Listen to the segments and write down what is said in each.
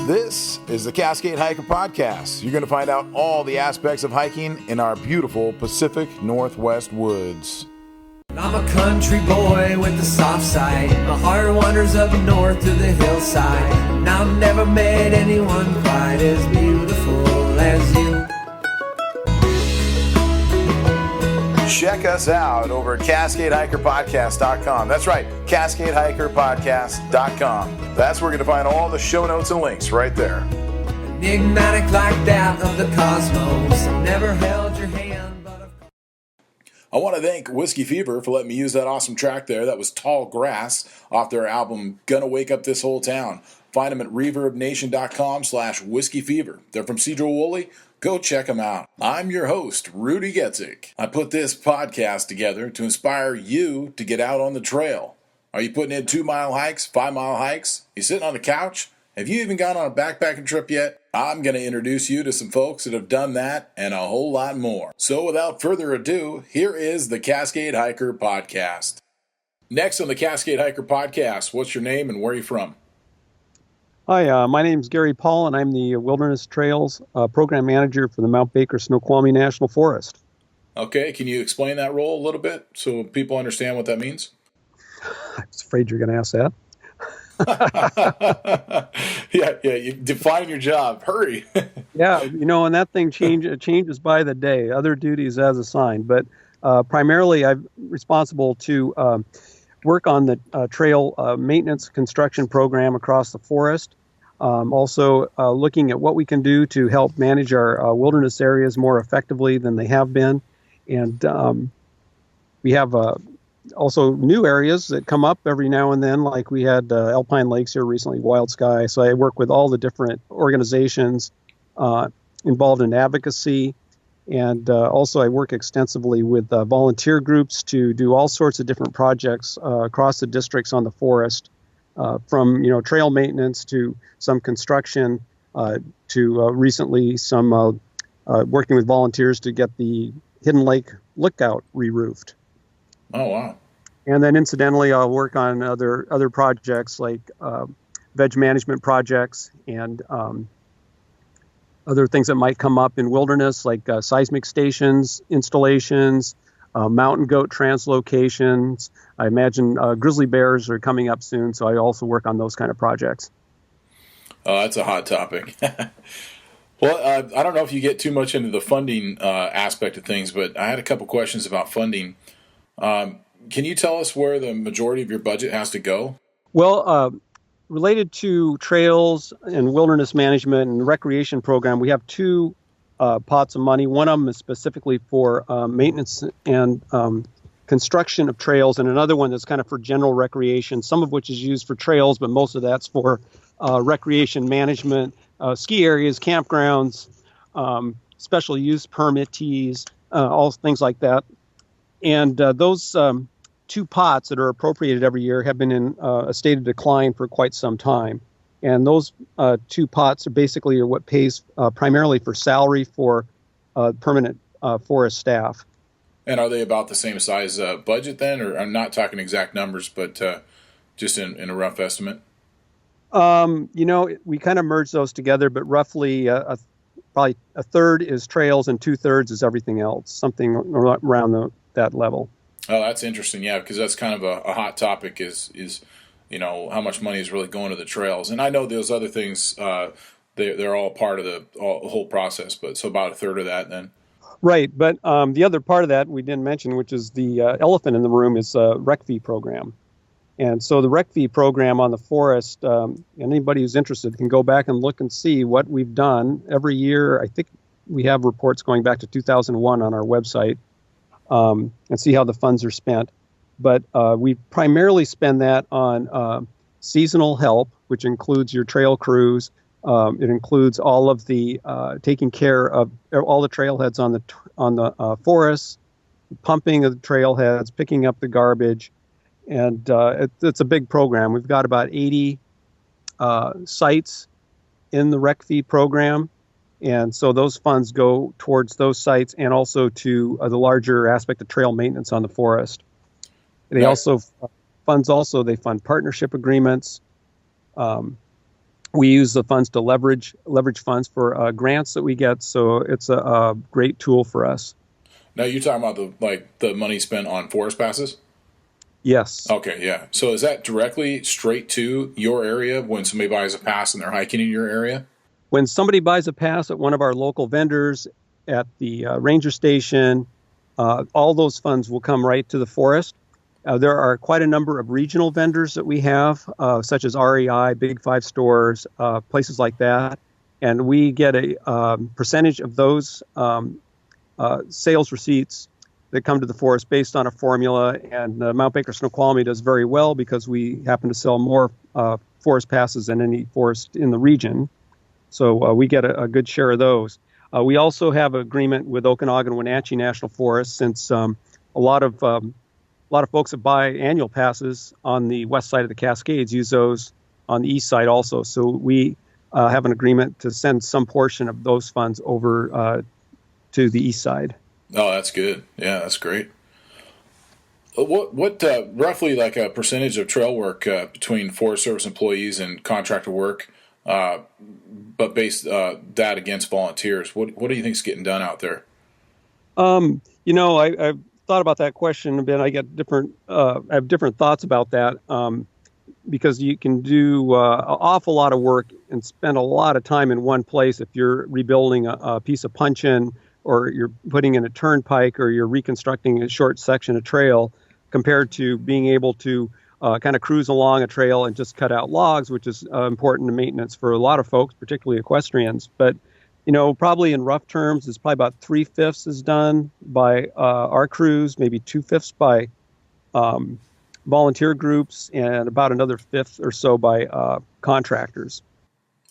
This is the Cascade Hiker Podcast. You're going to find out all the aspects of hiking in our beautiful Pacific Northwest woods. I'm a country boy with a soft side. My heart wanders up north to the hillside. And I've never met anyone quite as beautiful as you. Check us out over at CascadeHikerPodcast.com. That's right, CascadeHikerPodcast.com. That's where you're going to find all the show notes and links right there. Enigmatic like that of the cosmos. I've never held your hand, but I want to thank Whiskey Fever for letting me use that awesome track there. That was Tall Grass off their album Gonna Wake Up This Whole Town. Find them at ReverbNation.com/WhiskeyFever. They're from Cedro Woolley. Go check them out. I'm your host, Rudy Getzik. I put this podcast together to inspire you to get out on the trail. Are you putting in 2-mile hikes, 5-mile hikes? You sitting on the couch? Have you even gone on a backpacking trip yet? I'm going to introduce you to some folks that have done that and a whole lot more. So without further ado, here is the Cascade Hiker Podcast. Next on the Cascade Hiker Podcast, what's your name and where are you from? Hi, my name's Gary Paull, and I'm the Wilderness Trails Program Manager for the Mt Baker-Snoqualmie National Forest. Okay, can you explain that role a little bit so people understand what that means? I was afraid you're going to ask that. Yeah, you define your job. Hurry. Yeah, and that thing changes by the day, other duties as assigned. But primarily, I'm responsible to work on the trail maintenance construction program across the forest. Also looking at what we can do to help manage our wilderness areas more effectively than they have been. And we have also new areas that come up every now and then, like we had Alpine Lakes here recently, Wild Sky. So I work with all the different organizations involved in advocacy. And also I work extensively with volunteer groups to do all sorts of different projects across the districts on the forest, from trail maintenance to some construction to recently some working with volunteers to get the Hidden Lake Lookout re-roofed. Oh, wow. And then incidentally, I'll work on other projects like veg management projects and other things that might come up in wilderness, like seismic stations, installations, mountain goat translocations. I imagine grizzly bears are coming up soon, so I also work on those kind of projects. Oh, that's a hot topic. Well, I don't know if you get too much into the funding aspect of things, but I had a couple questions about funding. Can you tell us where the majority of your budget has to go? Well, related to trails and wilderness management and recreation program, we have two pots of money. One of them is specifically for maintenance and construction of trails, and another one that's kind of for general recreation, some of which is used for trails, but most of that's for recreation management, ski areas, campgrounds, special use permittees, all things like that. And those two pots that are appropriated every year have been in a state of decline for quite some time. And those two pots are basically what pays primarily for salary for permanent forest staff. And are they about the same size budget then? Or I'm not talking exact numbers, but just in a rough estimate? We kind of merge those together, but roughly probably a third is trails and 2/3 is everything else, something around that level. Oh, that's interesting. Yeah, because that's kind of a hot topic is how much money is really going to the trails. And I know those other things, they're all part of the whole process, but so about a third of that then. Right, but the other part of that we didn't mention, which is the elephant in the room, is a rec fee program. And so the rec fee program on the forest, anybody who's interested can go back and look and see what we've done every year. I think we have reports going back to 2001 on our website. And see how the funds are spent. But we primarily spend that on seasonal help, which includes your trail crews. It includes all of the taking care of all the trailheads on the forest, pumping of the trailheads, picking up the garbage. And it's a big program. We've got about 80 sites in the rec fee program. And so those funds go towards those sites and also to the larger aspect of trail maintenance on the forest. They also fund partnership agreements, We use the funds to leverage funds for grants that we get. So it's a great tool for us. Now you're talking about the money spent on forest passes? Yes. Okay, yeah. So is that directly straight to your area when somebody buys a pass and they're hiking in your area? When somebody buys a pass at one of our local vendors at the ranger station, all those funds will come right to the forest. There are quite a number of regional vendors that we have, such as REI, Big Five stores, places like that. And we get a percentage of those sales receipts that come to the forest based on a formula. And Mt Baker-Snoqualmie does very well because we happen to sell more forest passes than any forest in the region. So we get a good share of those. We also have an agreement with Okanagan and Wenatchee National Forest, since a lot of folks that buy annual passes on the west side of the Cascades use those on the east side also. So we have an agreement to send some portion of those funds over to the east side. Oh, that's good. Yeah, that's great. What roughly like a percentage of trail work between Forest Service employees and contractor work, but based that against volunteers? What do you think is getting done out there? I've thought about that question a bit. I have different thoughts about that, because you can do an awful lot of work and spend a lot of time in one place if you're rebuilding a piece of puncheon, or you're putting in a turnpike, or you're reconstructing a short section of trail, compared to being able to kind of cruise along a trail and just cut out logs, which is important to maintenance for a lot of folks, particularly equestrians. But probably in rough terms, it's probably about 3/5 is done by our crews, maybe 2/5 by volunteer groups, and about another 1/5 or so by contractors.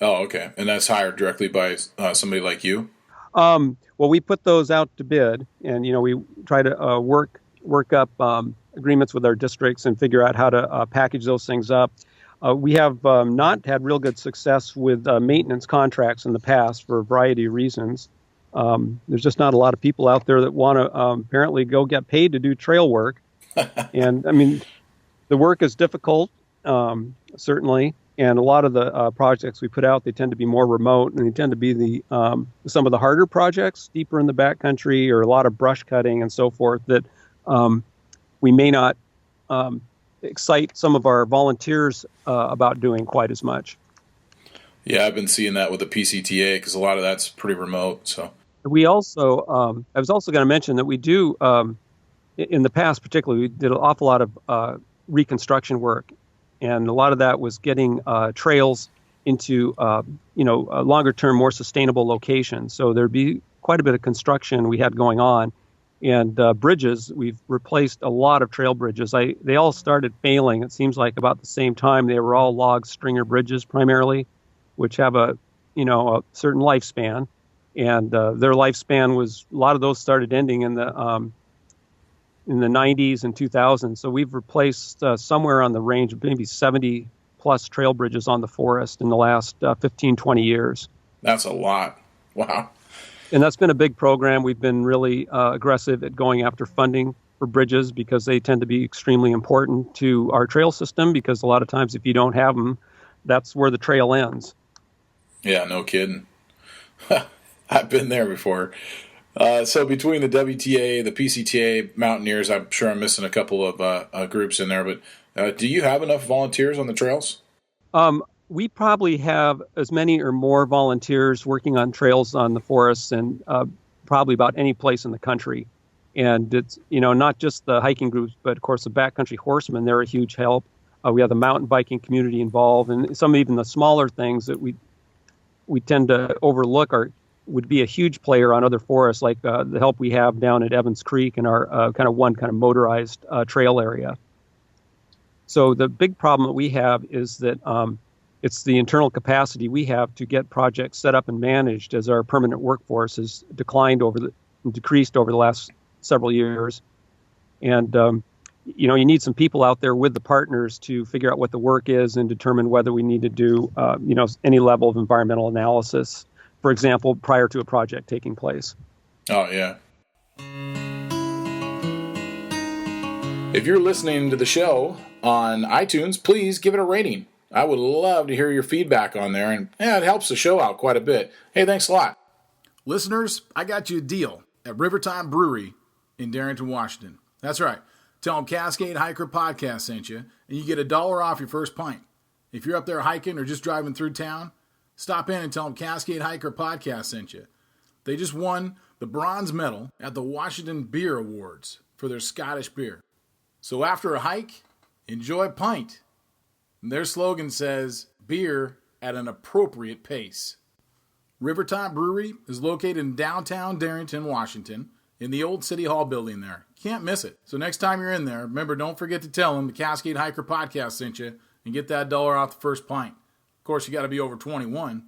Oh, okay. And that's hired directly by somebody like you? Well, we put those out to bid, and we try to work up agreements with our districts and figure out how to package those things up. We have not had real good success with maintenance contracts in the past for a variety of reasons. There's just not a lot of people out there that want to apparently go get paid to do trail work. And I mean, the work is difficult, certainly. And a lot of the projects we put out, they tend to be more remote, and they tend to be some of the harder projects deeper in the backcountry, or a lot of brush cutting and so forth that we may not excite some of our volunteers about doing quite as much. Yeah, I've been seeing that with the PCTA, because a lot of that's pretty remote. So we also, I was also going to mention that we do, in the past particularly, we did an awful lot of reconstruction work. And a lot of that was getting trails into, longer term, more sustainable locations. So there'd be quite a bit of construction we had going on. And bridges, we've replaced a lot of trail bridges. They all started failing. It seems like about the same time. They were all log stringer bridges primarily, which have a certain lifespan. And their lifespan was, a lot of those started ending in the 90s and 2000s. So we've replaced somewhere on the range of maybe 70 plus trail bridges on the forest in the last 15, 20 years. That's a lot. Wow. And that's been a big program. We've been really aggressive at going after funding for bridges, because they tend to be extremely important to our trail system, because a lot of times if you don't have them, that's where the trail ends. Yeah, no kidding. I've been there before. So between the WTA, the PCTA, Mountaineers, I'm sure I'm missing a couple of groups in there, but do you have enough volunteers on the trails? We probably have as many or more volunteers working on trails on the forests than probably about any place in the country. And it's, not just the hiking groups, but of course the backcountry horsemen, they're a huge help. We have the mountain biking community involved, and some even the smaller things that we tend to overlook would be a huge player on other forests, like the help we have down at Evans Creek in our kind of motorized trail area. So the big problem that we have is that it's the internal capacity we have to get projects set up and managed, as our permanent workforce has decreased over the last several years. And you need some people out there with the partners to figure out what the work is and determine whether we need to do any level of environmental analysis, for example, prior to a project taking place. Oh, yeah. If you're listening to the show on iTunes, please give it a rating. I would love to hear your feedback on there, and it helps the show out quite a bit. Hey, thanks a lot. Listeners, I got you a deal at Rivertime Brewery in Darrington, Washington. That's right. Tell them Cascade Hiker Podcast sent you, and you get $1 off your first pint. If you're up there hiking or just driving through town, stop in and tell them Cascade Hiker Podcast sent you. They just won the bronze medal at the Washington Beer Awards for their Scottish beer. So after a hike, enjoy a pint. And their slogan says, beer at an appropriate pace. Rivertime Brewery is located in downtown Darrington, Washington, in the old City Hall building there. Can't miss it. So next time you're in there, remember, don't forget to tell them the Cascade Hiker Podcast sent you and get that $1 off the first pint. Of course, you got to be over 21.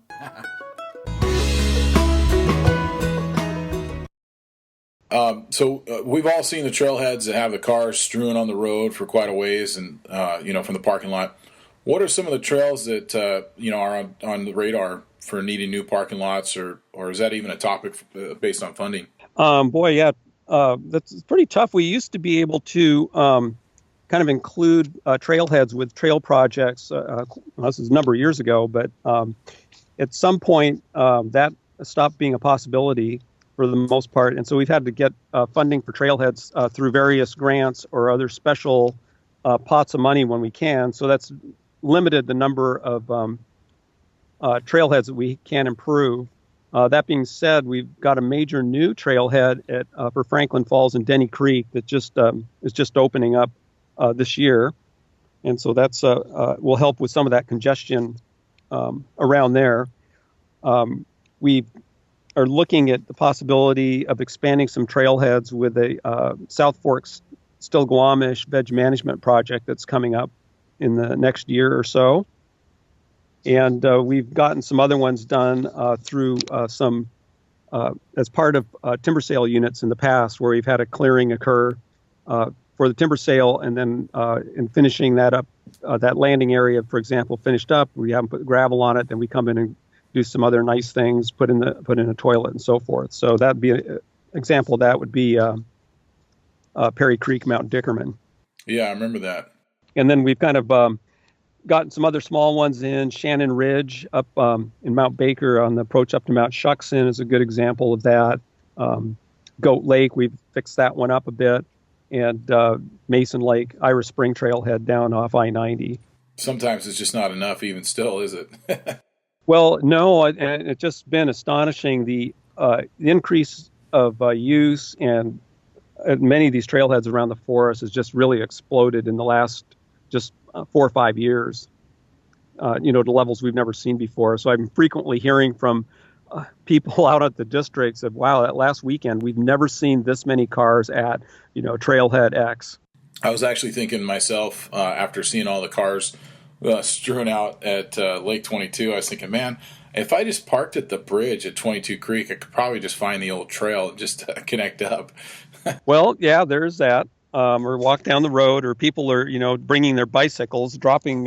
So we've all seen the trailheads that have the cars strewn on the road for quite a ways, and from the parking lot. What are some of the trails that are on the radar for needing new parking lots, or is that even a topic based on funding? That's pretty tough. We used to be able to kind of include trailheads with trail projects. This is a number of years ago, but at some point that stopped being a possibility for the most part. And so we've had to get funding for trailheads through various grants or other special pots of money when we can. So that's limited the number of trailheads that we can improve. That being said, we've got a major new trailhead for Franklin Falls and Denny Creek that is just opening up this year. And so that's will help with some of that congestion around there. We are looking at the possibility of expanding some trailheads with a South Forks Snoqualmie veg management project that's coming up in the next year or so. And we've gotten some other ones done through some as part of timber sale units in the past, where we've had a clearing occur for the timber sale, and then in finishing that up, that landing area, for example, finished up. We haven't put gravel on it, then we come in and do some other nice things, put in a toilet and so forth. So that'd be an example of that would be Perry Creek, Mount Dickerman. Yeah, I remember that. And then we've kind of gotten some other small ones in. Shannon Ridge up in Mt Baker on the approach up to Mount Shuckson is a good example of that. Goat Lake, we've fixed that one up a bit. And Mason Lake, Irish Spring Trailhead down off I-90. Sometimes it's just not enough even still, is it? Well, no, and it's just been astonishing. The increase of use and many of these trailheads around the forest has just really exploded in the last just 4 or 5 years, to levels we've never seen before. So I'm frequently hearing from people out at the districts of, wow, that last weekend, we've never seen this many cars at, Trailhead X. I was actually thinking myself, after seeing all the cars strewn out at Lake 22, I was thinking, man, if I just parked at the bridge at 22 Creek, I could probably just find the old trail and just connect up. Well, yeah, there's that. Or walk down the road, or people are, bringing their bicycles, dropping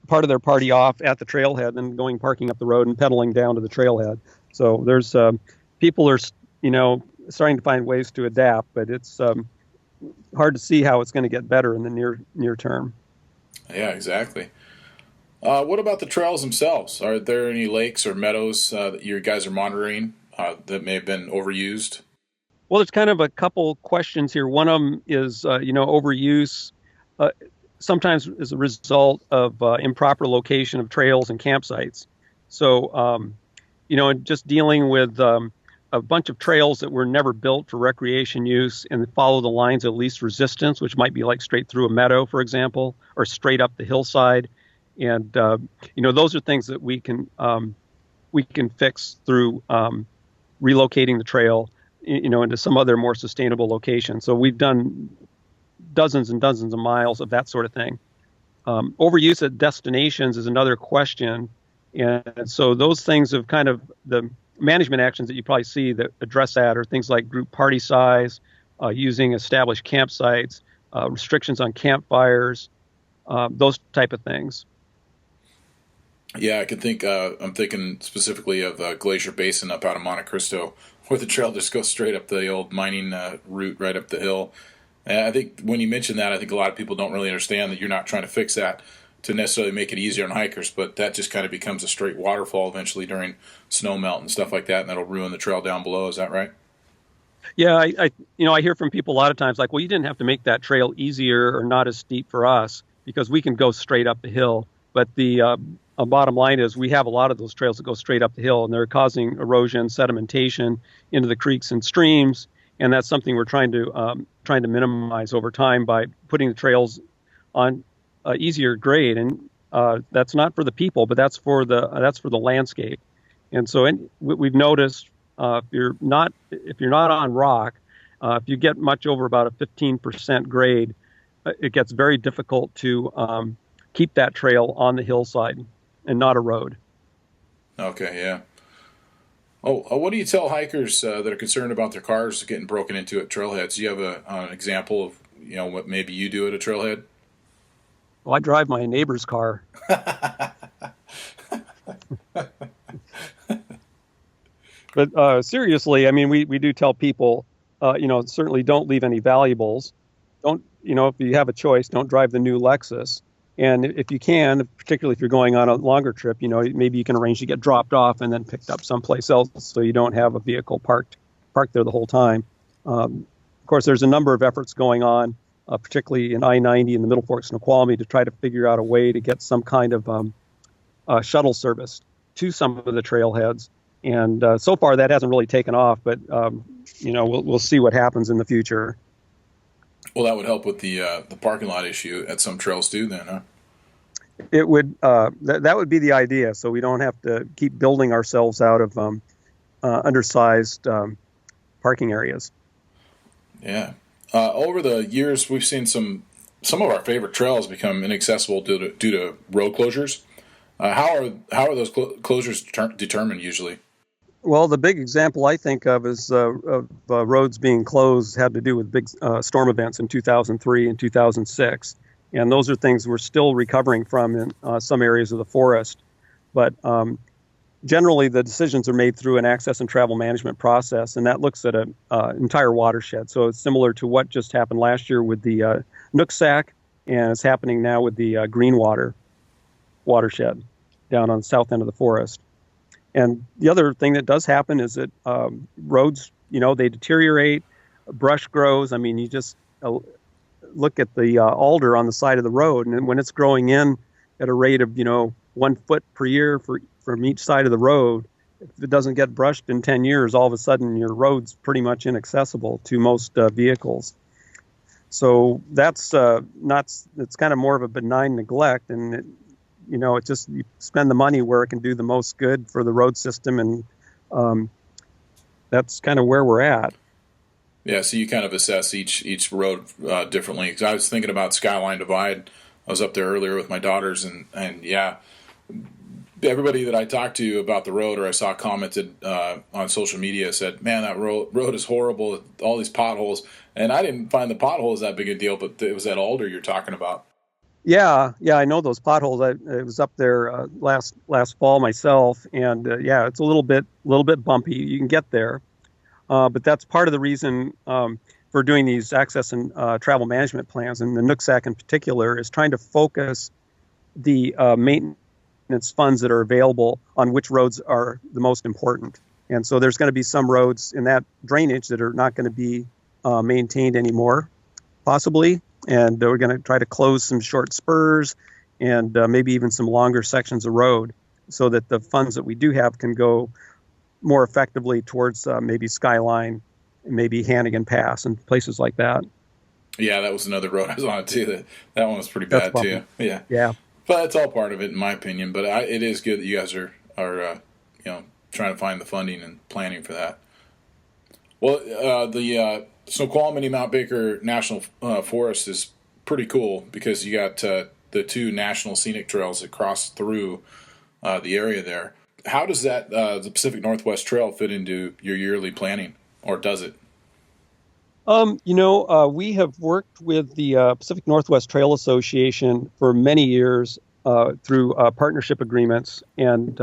part of their party off at the trailhead and parking up the road and pedaling down to the trailhead. So there's people are, starting to find ways to adapt, but it's hard to see how it's going to get better in the near term. Yeah, exactly. What about the trails themselves? Are there any lakes or meadows that you guys are monitoring that may have been overused? Well, there's kind of a couple questions here. One of them is, overuse sometimes is a result of improper location of trails and campsites. So, just dealing with a bunch of trails that were never built for recreation use and follow the lines of least resistance, which might be like straight through a meadow, for example, or straight up the hillside. And, those are things that we can fix through relocating the trail, into some other more sustainable location. So we've done dozens and dozens of miles of that sort of thing. Overuse at destinations is another question. And so those things of kind of the management actions that you probably see that address that are things like group party size, using established campsites, restrictions on campfires, those type of things. Yeah, I can think. I'm thinking specifically of Glacier Basin up out of Monte Cristo, where the trail just goes straight up the old mining route right up the hill. And I think when you mention that, I think a lot of people don't really understand that you're not trying to fix that. to necessarily make it easier on hikers, but that just kind of becomes a straight waterfall eventually during snow melt and stuff like that, and that'll ruin the trail down below. Is that right? Yeah, I hear from people a lot of times like, well, you didn't have to make that trail easier or not as steep for us because we can go straight up the hill. But the bottom line is we have a lot of those trails that go straight up the hill, and they're causing erosion, sedimentation into the creeks and streams, and that's something we're trying to minimize over time by putting the trails on easier grade. And that's not for the people, but that's for the landscape. And so we've noticed. If you're not on rock, if you get much over about a 15% grade, it gets very difficult to keep that trail on the hillside and not a road. Okay, yeah. What do you tell hikers that are concerned about their cars getting broken into at trailheads? Do you have an example of what maybe you do at a trailhead? Well, I drive my neighbor's car. But seriously, I mean, we do tell people, certainly don't leave any valuables. Don't, if you have a choice, don't drive the new Lexus. And if you can, particularly if you're going on a longer trip, maybe you can arrange to get dropped off and then picked up someplace else so you don't have a vehicle parked there the whole time. Of course, there's a number of efforts going on, particularly in I-90 in the Middle Fork Snoqualmie, to try to figure out a way to get some kind of shuttle service to some of the trailheads. And so far, that hasn't really taken off, but we'll see what happens in the future. Well, that would help with the parking lot issue at some trails too, then, huh? It would. That would be the idea, so we don't have to keep building ourselves out of undersized parking areas. Yeah. Over the years, we've seen some of our favorite trails become inaccessible due to road closures. How are those closures determined usually? Well, the big example I think of is roads being closed had to do with big storm events in 2003 and 2006. And those are things we're still recovering from in some areas of the forest. But generally, the decisions are made through an access and travel management process, and that looks at an entire watershed. So it's similar to what just happened last year with the Nooksack, and it's happening now with the Greenwater watershed down on the south end of the forest. And the other thing that does happen is that roads, they deteriorate, brush grows. I mean, you just look at the alder on the side of the road, and when it's growing in at a rate of, 1 foot per year from each side of the road, if it doesn't get brushed in 10 years, all of a sudden your road's pretty much inaccessible to most vehicles. So that's it's kind of more of a benign neglect, and it's just you spend the money where it can do the most good for the road system, and that's kind of where we're at. Yeah, so you kind of assess each road differently. Because I was thinking about Skyline Divide. I was up there earlier with my daughters, and yeah, everybody that I talked to about the road or I saw commented on social media said, man, that road is horrible, all these potholes. And I didn't find the potholes that big a deal, but it was that alder you're talking about. Yeah, I know those potholes. I was up there last fall myself, and yeah, it's a little bit bumpy. You can get there, but that's part of the reason for doing these access and travel management plans, and the Nooksack in particular is trying to focus the maintenance funds that are available on which roads are the most important. And so there's going to be some roads in that drainage that are not going to be maintained anymore, possibly. And we're going to try to close some short spurs and maybe even some longer sections of road so that the funds that we do have can go more effectively towards maybe Skyline, maybe Hannigan Pass and places like that. Yeah, that was another road I was on too. That one was pretty bad too. Yeah. But it's all part of it in my opinion. But it is good that you guys are trying to find the funding and planning for that. Well, the Snoqualmie Mt Baker National Forest is pretty cool because you got the two national scenic trails that cross through the area there. How does that the Pacific Northwest Trail fit into your yearly planning, or does it? We have worked with the Pacific Northwest Trail Association for many years through partnership agreements, and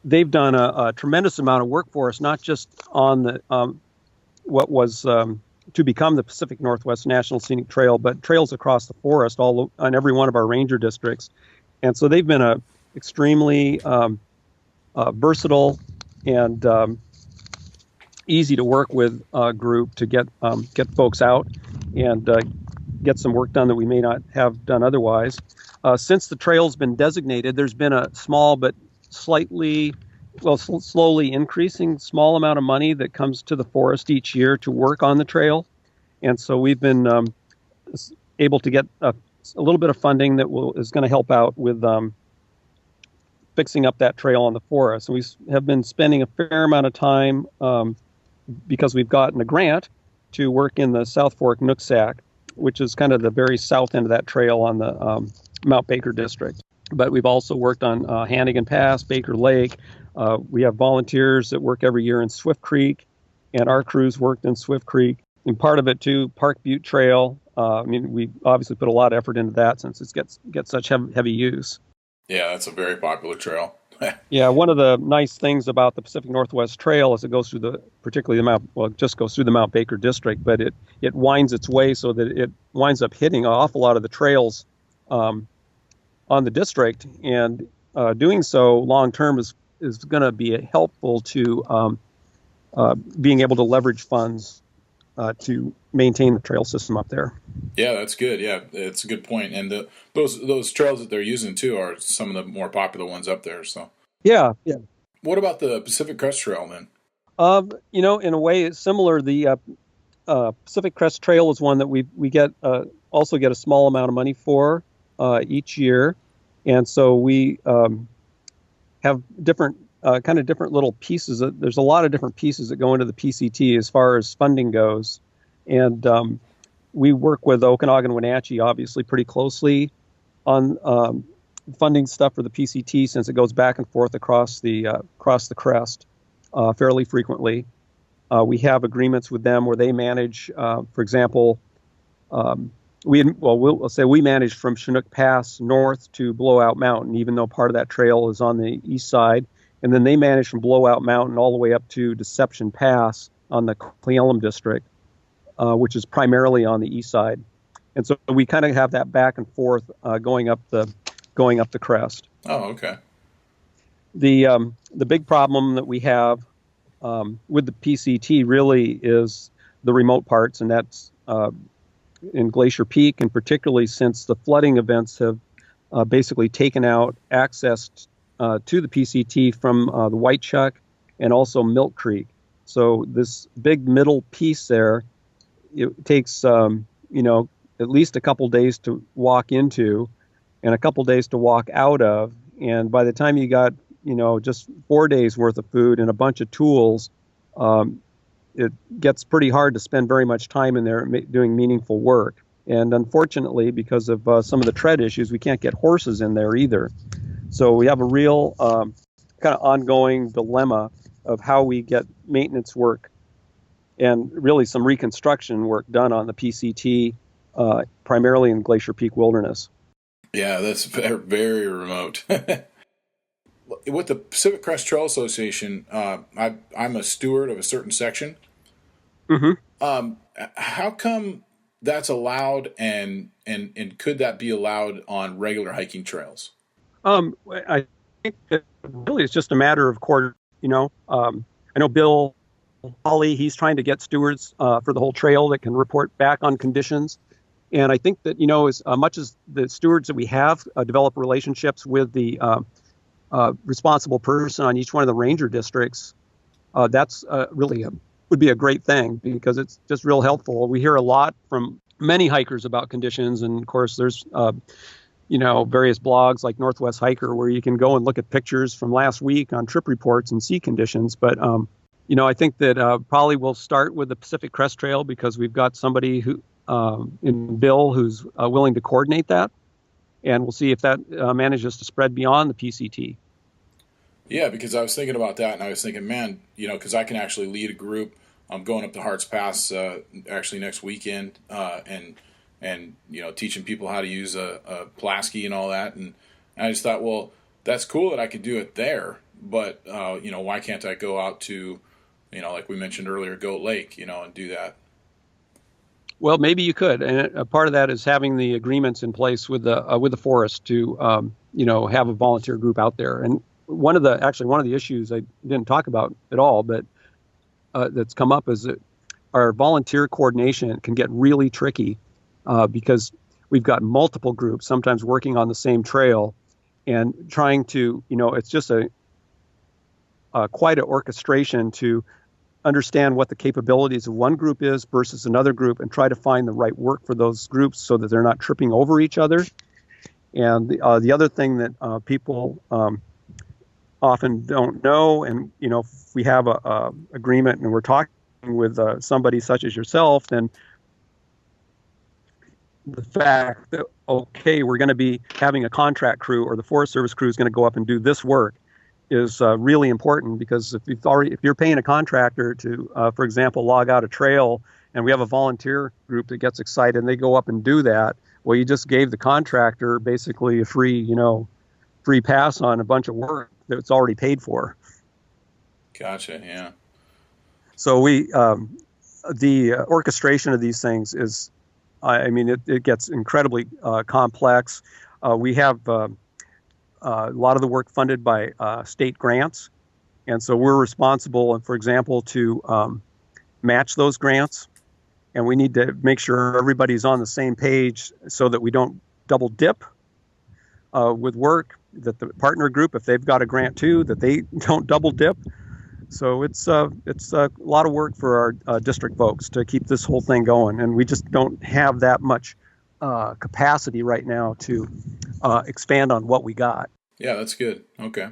they've done a tremendous amount of work for us, not just on the what was to become the Pacific Northwest National Scenic Trail, but trails across the forest all on every one of our ranger districts. And so they've been a extremely versatile and easy to work with group to get folks out and get some work done that we may not have done otherwise. Since the trail's been designated, there's been a small but slowly increasing small amount of money that comes to the forest each year to work on the trail. And so we've been able to get a little bit of funding that is going to help out with fixing up that trail on the forest. And we have been spending a fair amount of time because we've gotten a grant to work in the South Fork Nooksack, which is kind of the very south end of that trail on the Mt Baker district. But we've also worked on Hannigan Pass, Baker Lake. We have volunteers that work every year in Swift Creek, and our crews worked in Swift Creek. And part of it, too, Park Butte Trail. We obviously put a lot of effort into that since it gets such heavy use. Yeah, that's a very popular trail. Yeah, one of the nice things about the Pacific Northwest Trail is it goes through it just goes through the Mt Baker district, but it winds its way so that it winds up hitting an awful lot of the trails on the district, and doing so long term is going to be helpful to being able to leverage funds to maintain the trail system up there. Yeah, that's good. Yeah, it's a good point. And those trails that they're using too are some of the more popular ones up there. So yeah. What about the Pacific Crest Trail then? In a way, it's similar. The Pacific Crest Trail is one that we also get a small amount of money for each year, and so we have different little pieces. There's a lot of different pieces that go into the PCT as far as funding goes, and we work with Okanagan Wenatchee obviously pretty closely on funding stuff for the PCT since it goes back and forth across the crest fairly frequently. We have agreements with them where they manage, for example, we'll say we manage from Chinook Pass north to Blowout Mountain, even though part of that trail is on the east side. And then they manage from Blowout Mountain all the way up to Deception Pass on the Cle Elum district, which is primarily on the east side. And so we kind of have that back and forth going up the crest. Oh, okay. The big problem that we have with the PCT really is the remote parts, and that's in Glacier Peak, and particularly since the flooding events have basically taken out access to the PCT from the White Chuck and also Milk Creek. So this big middle piece there, it takes at least a couple days to walk into and a couple days to walk out of. And by the time you got just 4 days worth of food and a bunch of tools, it gets pretty hard to spend very much time in there doing meaningful work. And unfortunately, because of some of the tread issues, we can't get horses in there either. So we have a real kind of ongoing dilemma of how we get maintenance work and really some reconstruction work done on the PCT, primarily in Glacier Peak Wilderness. Yeah, that's very, very remote. With the Pacific Crest Trail Association, I'm a steward of a certain section. Mm-hmm. How come that's allowed, and could that be allowed on regular hiking trails? I think that really it's just a matter of course. I know Bill Hawley, he's trying to get stewards for the whole trail that can report back on conditions. And I think that, as much as the stewards that we have develop relationships with the responsible person on each one of the ranger districts, that's really would be a great thing because it's just real helpful. We hear a lot from many hikers about conditions. And of course, there's, various blogs like Northwest Hiker where you can go and look at pictures from last week on trip reports and see conditions. But, I think that probably we'll start with the Pacific Crest Trail because we've got somebody who in Bill who's willing to coordinate that. And we'll see if that manages to spread beyond the PCT. Yeah, because I was thinking about that, and I was thinking, man, because I can actually lead a group. I'm going up to Harts Pass actually next weekend, and teaching people how to use a Pulaski and all that. And I just thought, well, that's cool that I could do it there, but why can't I go out to, like we mentioned earlier, Goat Lake, and do that? Well, maybe you could, and a part of that is having the agreements in place with the forest to have a volunteer group out there. And one of the issues I didn't talk about at all, but that's come up is that our volunteer coordination can get really tricky because we've got multiple groups sometimes working on the same trail and trying to it's just quite an orchestration to understand what the capabilities of one group is versus another group and try to find the right work for those groups so that they're not tripping over each other. And the other thing that people often don't know, and if we have a agreement and we're talking with somebody such as yourself, then the fact that, okay, we're going to be having a contract crew or the Forest Service crew is going to go up and do this work is really important, because if you're paying a contractor to, for example, log out a trail, and we have a volunteer group that gets excited and they go up and do that, well, you just gave the contractor basically a free pass on a bunch of work that's already paid for. Gotcha. Yeah. So the orchestration of these things is, it gets incredibly complex. We have a lot of the work funded by state grants, and so we're responsible, for example, to match those grants, and we need to make sure everybody's on the same page so that we don't double dip with work, that the partner group, if they've got a grant too, that they don't double dip. So it's a lot of work for our district folks to keep this whole thing going, and we just don't have that much capacity right now to expand on what we got. Yeah, that's good. Okay.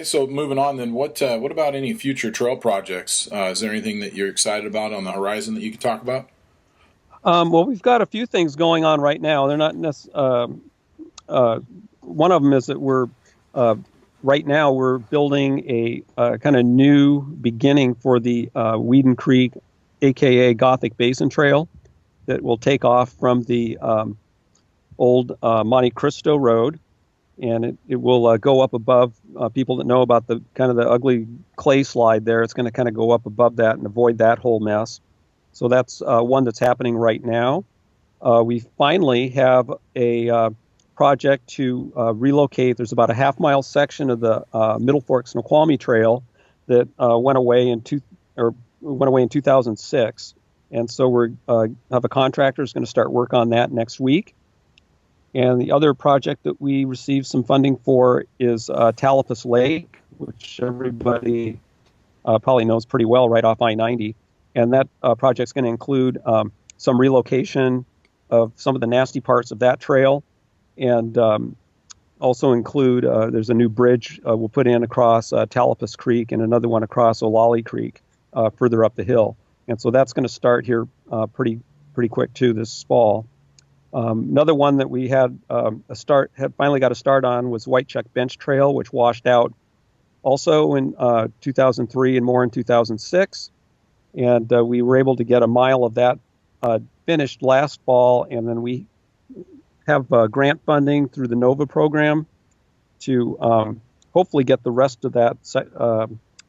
So moving on, then, what about any future trail projects? Is there anything that you're excited about on the horizon that you could talk about? Well, we've got a few things going on right now. They're not necessarily. One of them is that we're right now we're building a kind of new beginning for the Whedon Creek, aka Gothic Basin Trail, that will take off from the old Monte Cristo Road, and it will go up above. People that know about the kind of the ugly clay slide there, it's going to kind of go up above that and avoid that whole mess. So that's one that's happening right now. We finally have a project to relocate. There's about a half-mile section of the Middle Fork Snoqualmie Trail that went away in 2006, and so we have a contractor who's going to start work on that next week. And the other project that we received some funding for is Talipus Lake, which everybody probably knows pretty well, right off I-90. And that project's going to include some relocation of some of the nasty parts of that trail, and also include there's a new bridge we'll put in across Talipus Creek and another one across Olali Creek further up the hill. And so that's going to start here pretty quick too this fall. Another one that we had finally got a start on was White Chuck Bench Trail, which washed out also in 2003 and more in 2006. And we were able to get a mile of that finished last fall, and then we have grant funding through the NOVA program to hopefully get the rest of that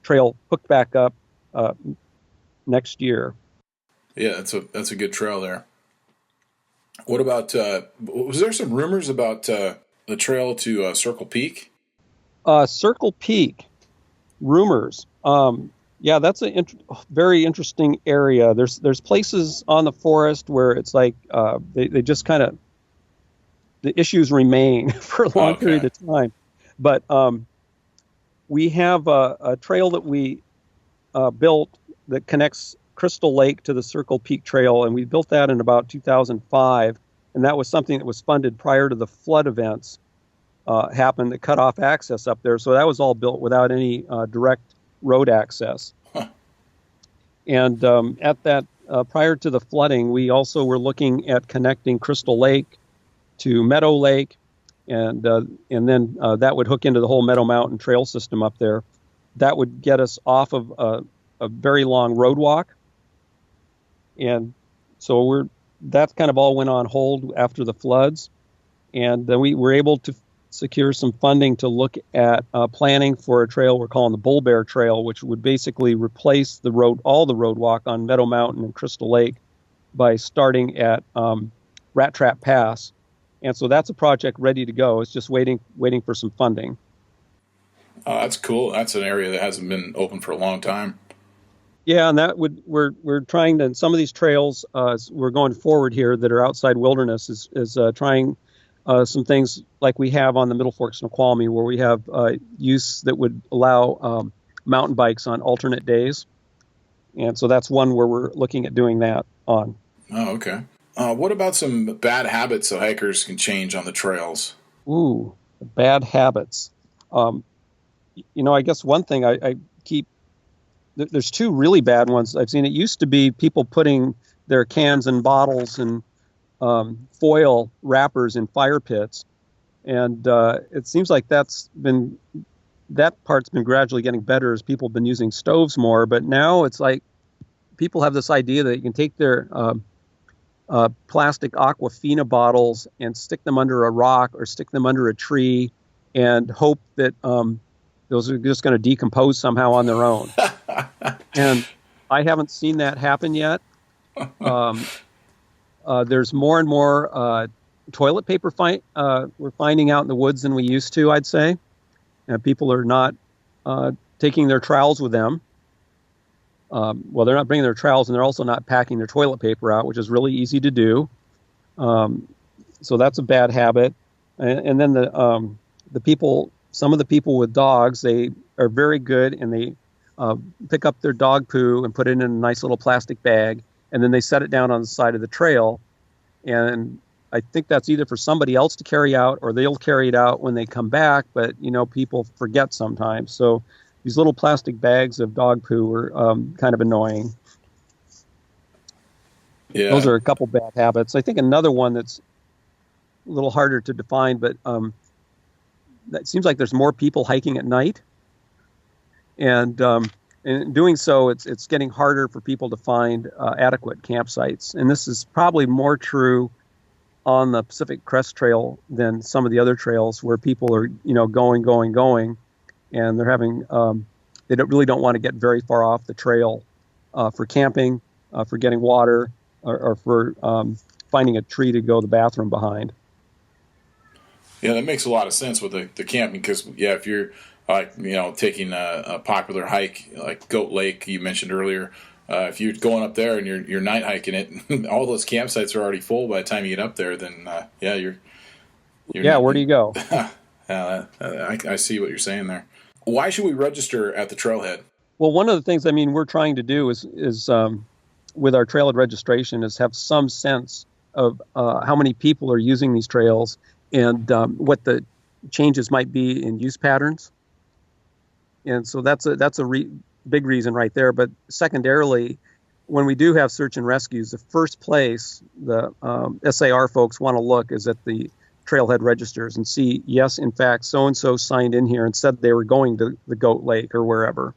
trail hooked back up next year. Yeah, that's a good trail there. What about, was there some rumors about the trail to Circle Peak? Circle Peak, rumors. Yeah, that's a very interesting area. There's places on the forest where it's like they just kind of, the issues remain for a long period of time. But we have a trail that we built that connects Crystal Lake to the Circle Peak Trail, and we built that in about 2005, and that was something that was funded prior to the flood events happened that cut off access up there. So that was all built without any direct road access. Huh. And at that, prior to the flooding, we also were looking at connecting Crystal Lake to Meadow Lake, and then that would hook into the whole Meadow Mountain trail system up there. That would get us off of a very long road walk. And so that kind of all went on hold after the floods. And then we were able to secure some funding to look at planning for a trail we're calling the Bull Bear Trail, which would basically replace all the road walk on Meadow Mountain and Crystal Lake by starting at Rat Trap Pass. And so that's a project ready to go. It's just waiting for some funding. Oh, that's cool. That's an area that hasn't been open for a long time. Yeah, and we're trying to, some of these trails we're going forward here that are outside wilderness is trying some things like we have on the Middle Fork Snoqualmie, where we have use that would allow mountain bikes on alternate days. And so that's one where we're looking at doing that on. Oh, okay. What about some bad habits that hikers can change on the trails? Ooh, bad habits. I guess one thing I keep, there's two really bad ones I've seen. It used to be people putting their cans and bottles and foil wrappers in fire pits. And it seems like that part's been gradually getting better as people have been using stoves more. But now it's like people have this idea that you can take their plastic Aquafina bottles and stick them under a rock or stick them under a tree and hope that those are just going to decompose somehow on their own. And I haven't seen that happen yet. There's more and more toilet paper we're finding out in the woods than we used to, I'd say. And people are not taking their trowels with them. Well, they're not bringing their trowels, and they're also not packing their toilet paper out, which is really easy to do. So that's a bad habit. And then some of the people with dogs, they are very good, and they pick up their dog poo and put it in a nice little plastic bag, and then they set it down on the side of the trail. And I think that's either for somebody else to carry out, or they'll carry it out when they come back. But, people forget sometimes. So these little plastic bags of dog poo are kind of annoying. Yeah. Those are a couple bad habits. I think another one that's a little harder to define, but it seems like there's more people hiking at night. And in doing so, it's getting harder for people to find adequate campsites. And this is probably more true on the Pacific Crest Trail than some of the other trails where people are, going. And they're having, they really don't want to get very far off the trail for camping, for getting water, or for finding a tree to go to the bathroom behind. Yeah, that makes a lot of sense with the camping because, if you're taking a popular hike like Goat Lake you mentioned earlier, if you're going up there and you're night hiking it, all those campsites are already full by the time you get up there. Then you're where do you go? I see what you're saying there. Why should we register at the trailhead? Well, one of the things we're trying to do is with our trailhead registration is have some sense of how many people are using these trails and what the changes might be in use patterns. And so that's a big reason right there. But secondarily, when we do have search and rescues, the first place the SAR folks want to look is at the trailhead registers and see, yes, in fact, so-and-so signed in here and said they were going to the Goat Lake or wherever.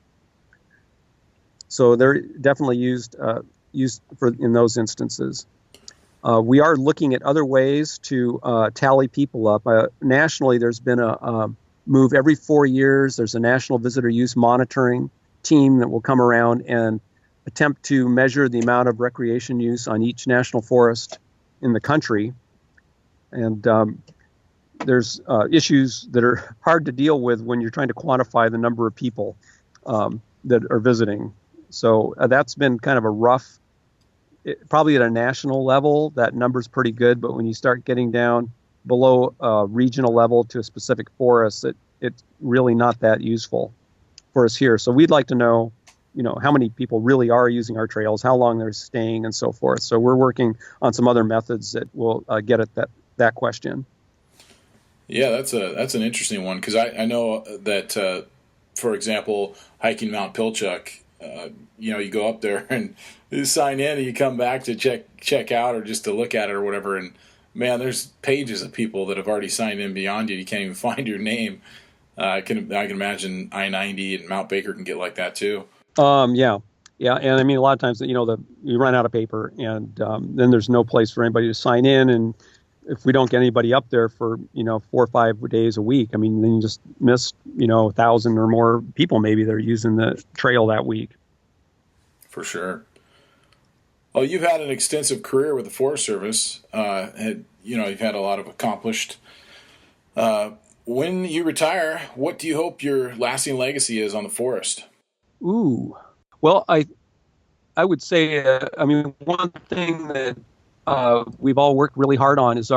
So they're definitely used in those instances. We are looking at other ways to tally people up. Nationally, there's been a move every 4 years. There's a National Visitor Use Monitoring team that will come around and attempt to measure the amount of recreation use on each national forest in the country. And there's issues that are hard to deal with when you're trying to quantify the number of people that are visiting. So that's been kind of a rough, probably at a national level, that number's pretty good. But when you start getting down below regional level to a specific forest, it's really not that useful for us here. So we'd like to know, how many people really are using our trails, how long they're staying, and so forth. So we're working on some other methods that will get at that question. Yeah, that's an interesting one because I know that, for example, hiking Mount Pilchuck, you go up there and you sign in and you come back to check out or just to look at it or whatever. And man, there's pages of people that have already signed in beyond you. You can't even find your name. I can imagine I-90 and Mount Baker can get like that too. Yeah. And I mean, a lot of times, you run out of paper and then there's no place for anybody to sign in. And if we don't get anybody up there for, 4 or 5 days a week, I mean, then you just miss, 1,000 or more people maybe that are using the trail that week. For sure. Well, you've had an extensive career with the Forest Service. You've had a lot of accomplished. When you retire, what do you hope your lasting legacy is on the forest? Ooh, well, I would say, one thing that we've all worked really hard on is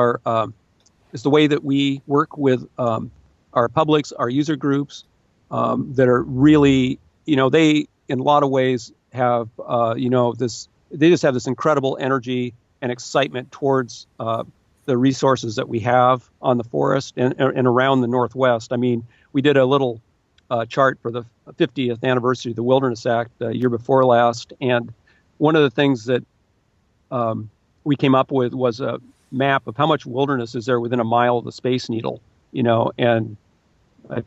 is the way that we work with our publics, our user groups that are really, they in a lot of ways have, they just have this incredible energy and excitement towards the resources that we have on the forest and around the Northwest. I mean, we did a little chart for the 50th anniversary of the Wilderness Act year before last, and one of the things that we came up with was a map of how much wilderness is there within a mile of the Space Needle, and I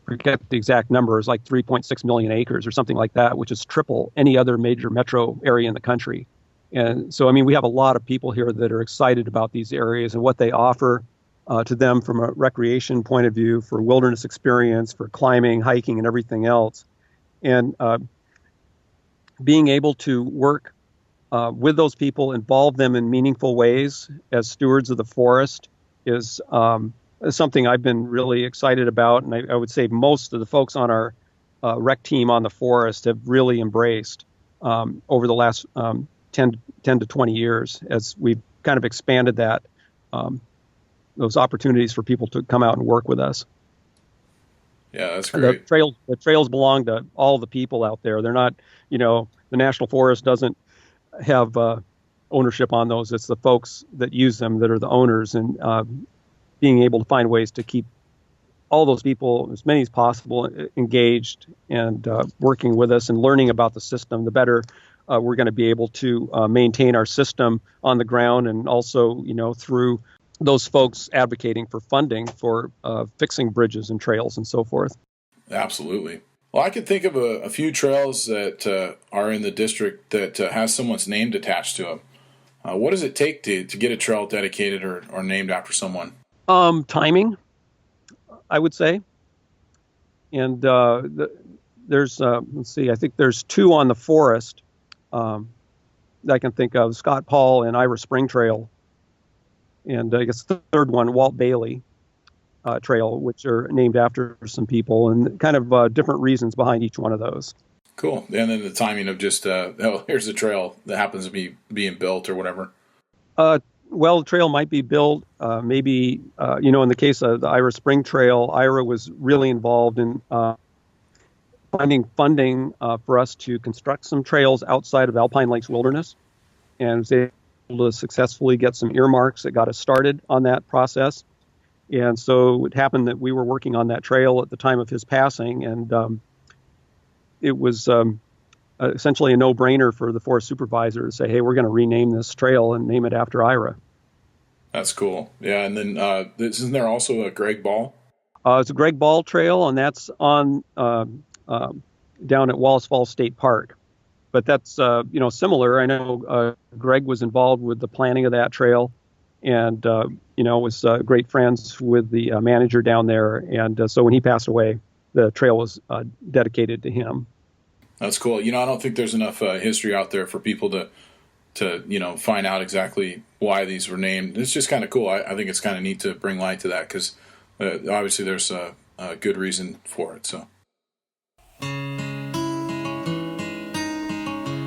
forget the exact number, it's like 3.6 million acres or something like that, which is triple any other major metro area in the country. And so, we have a lot of people here that are excited about these areas and what they offer to them from a recreation point of view, for wilderness experience, for climbing, hiking, and everything else. And being able to work with those people, involve them in meaningful ways as stewards of the forest is something I've been really excited about. And I would say most of the folks on our rec team on the forest have really embraced over the last 10 to 20 years as we've kind of expanded that, those opportunities for people to come out and work with us. Yeah, that's great. The trails belong to all the people out there. They're not, the National Forest doesn't have ownership on those. It's the folks that use them that are the owners, and being able to find ways to keep all those people, as many as possible, engaged and working with us and learning about the system, the better we're going to be able to maintain our system on the ground, and also, through those folks advocating for funding for fixing bridges and trails and so forth. Absolutely. Well, I could think of a few trails that are in the district that has someone's name attached to them. What does it take to get a trail dedicated or named after someone? Timing, I would say. And there's, let's see, I think there's two on the forest that I can think of, Scott Paull and Ira Spring Trail. And I guess the third one, Walt Bailey Trail, which are named after some people, and kind of different reasons behind each one of those. Cool. And then the timing of just, here's a trail that happens to be being built or whatever. Well, the trail might be built. Maybe, in the case of the Ira Spring Trail, Ira was really involved in finding funding for us to construct some trails outside of Alpine Lakes Wilderness, and was able to successfully get some earmarks that got us started on that process. And so it happened that we were working on that trail at the time of his passing, and it was essentially a no-brainer for the forest supervisor to say, hey, we're going to rename this trail and name it after Ira. That's cool. Yeah, and then isn't there also a Greg Ball? It's a Greg Ball Trail, and that's on down at Wallace Falls State Park. But that's, similar. I know Greg was involved with the planning of that trail, and, was great friends with the manager down there. And so when he passed away, the trail was dedicated to him. That's cool. I don't think there's enough history out there for people to find out exactly why these were named. It's just kind of cool. I think it's kind of neat to bring light to that, because obviously there's a good reason for it. So,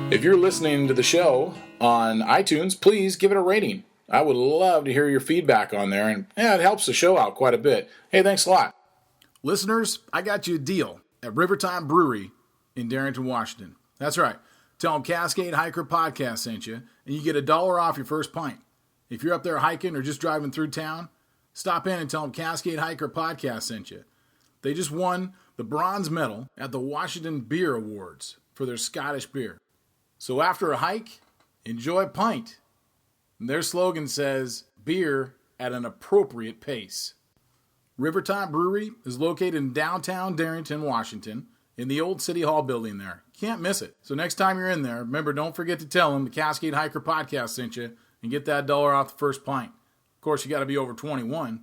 if you're listening to the show on iTunes, please give it a rating. I would love to hear your feedback on there, and it helps the show out quite a bit. Hey, thanks a lot. Listeners, I got you a deal at Rivertime Brewery in Darrington, Washington. That's right. Tell them Cascade Hiker Podcast sent you, and you get $1 off your first pint. If you're up there hiking or just driving through town, stop in and tell them Cascade Hiker Podcast sent you. They just won the bronze medal at the Washington Beer Awards for their Scottish beer. So after a hike, enjoy a pint. And their slogan says, beer at an appropriate pace. Rivertime Brewery is located in downtown Darrington, Washington, in the old City Hall building there. Can't miss it. So next time you're in there, remember, don't forget to tell them the Cascade Hiker Podcast sent you and get that $1 off the first pint. Of course, you got to be over 21.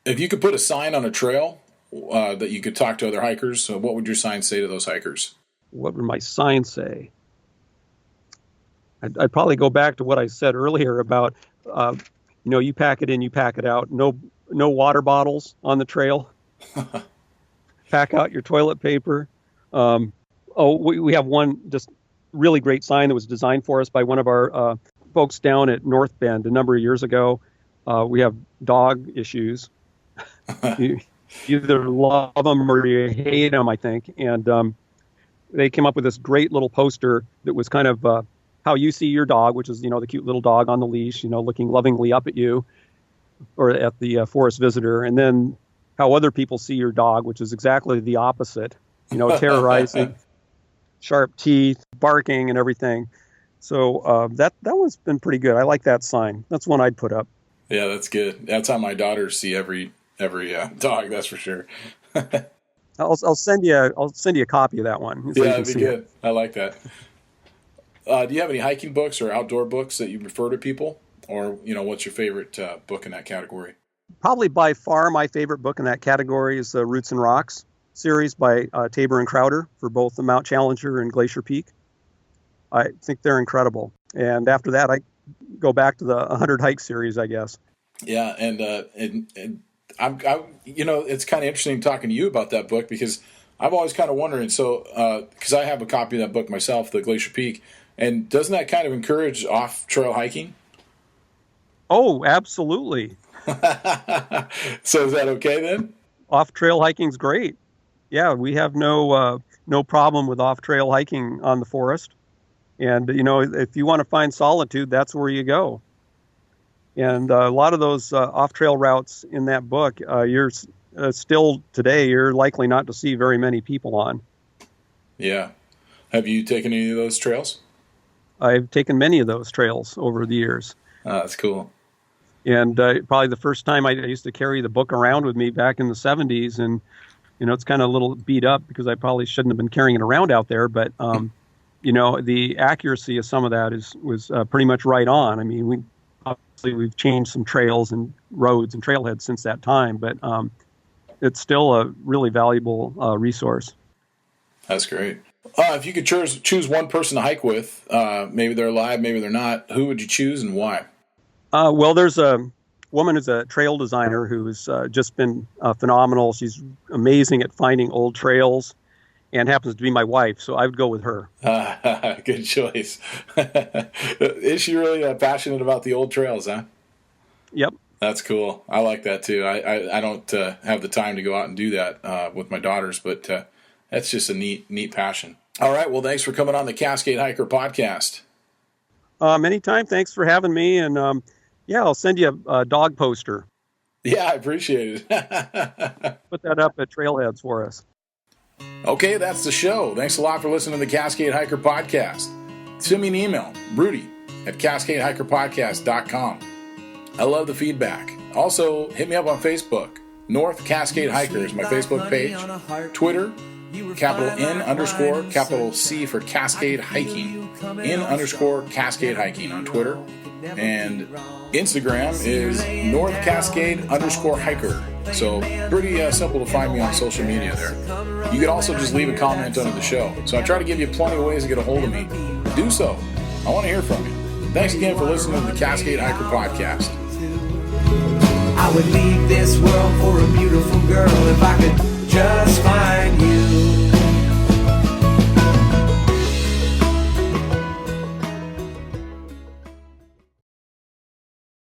If you could put a sign on a trail that you could talk to other hikers, what would your sign say to those hikers? what would my sign say? I'd probably go back to what I said earlier about, you pack it in, you pack it out. No water bottles on the trail. Pack out your toilet paper. We have one just really great sign that was designed for us by one of our folks down at North Bend a number of years ago. We have dog issues. You either love them or you hate them, I think. And they came up with this great little poster that was kind of how you see your dog, which is, the cute little dog on the leash, looking lovingly up at you or at the forest visitor. And then how other people see your dog, which is exactly the opposite, terrorizing, sharp teeth, barking and everything. So that one's been pretty good. I like that sign. That's one I'd put up. Yeah, that's good. That's how my daughters see every dog. That's for sure. I'll send you a copy of that one. So that'd be good. I like that. Do you have any hiking books or outdoor books that you refer to people, or what's your favorite book in that category? Probably by far my favorite book in that category is the Roots and Rocks series by Tabor and Crowder for both the Mount Challenger and Glacier Peak. I think they're incredible. And after that, I go back to the 100 Hike series, I guess. Yeah, and I'm it's kind of interesting talking to you about that book because I'm always kind of wondering. So, because I have a copy of that book myself, the Glacier Peak, and doesn't that kind of encourage off-trail hiking? Oh, absolutely. So is that okay then? Off-trail hiking's great. Yeah, we have no problem with off-trail hiking on the forest. And, if you want to find solitude, that's where you go. And a lot of those off-trail routes in that book, you're still today, you're likely not to see very many people on. Yeah. Have you taken any of those trails? I've taken many of those trails over the years. Oh, that's cool. And probably the first time I used to carry the book around with me back in the 70s. And, it's kind of a little beat up because I probably shouldn't have been carrying it around out there. But, the accuracy of some of that was pretty much right on. I mean, we've changed some trails and roads and trailheads since that time, but it's still a really valuable resource. That's great. If you could choose one person to hike with, maybe they're alive, maybe they're not, who would you choose and why? Well, there's a woman who's a trail designer who's just been phenomenal. She's amazing at finding old trails and happens to be my wife, so I would go with her. Good choice. Is she really passionate about the old trails, huh? Yep. That's cool. I like that too. I don't have the time to go out and do that with my daughters, but that's just a neat passion. All right. Well, thanks for coming on the Cascade Hiker podcast. Anytime. Thanks for having me. And I'll send you a dog poster. Yeah, I appreciate it. Put that up at Trailheads for us. Okay, that's the show. Thanks a lot for listening to the Cascade Hiker podcast. Send me an email, rudy@cascadehikerpodcast.com. I love the feedback. Also, hit me up on Facebook. North Cascade Hiker is my Facebook page. Twitter, _N_C for Cascade Hiking. N_Cascade Hiking on Twitter. And Instagram is North Cascade _Hiker. So pretty simple to find me on social media there. You can also just leave a comment under the show. So I try to give you plenty of ways to get a hold of me. Do so. I want to hear from you. Thanks again for listening to the Cascade Hiker podcast. I would leave this world for a beautiful girl if I could just find you.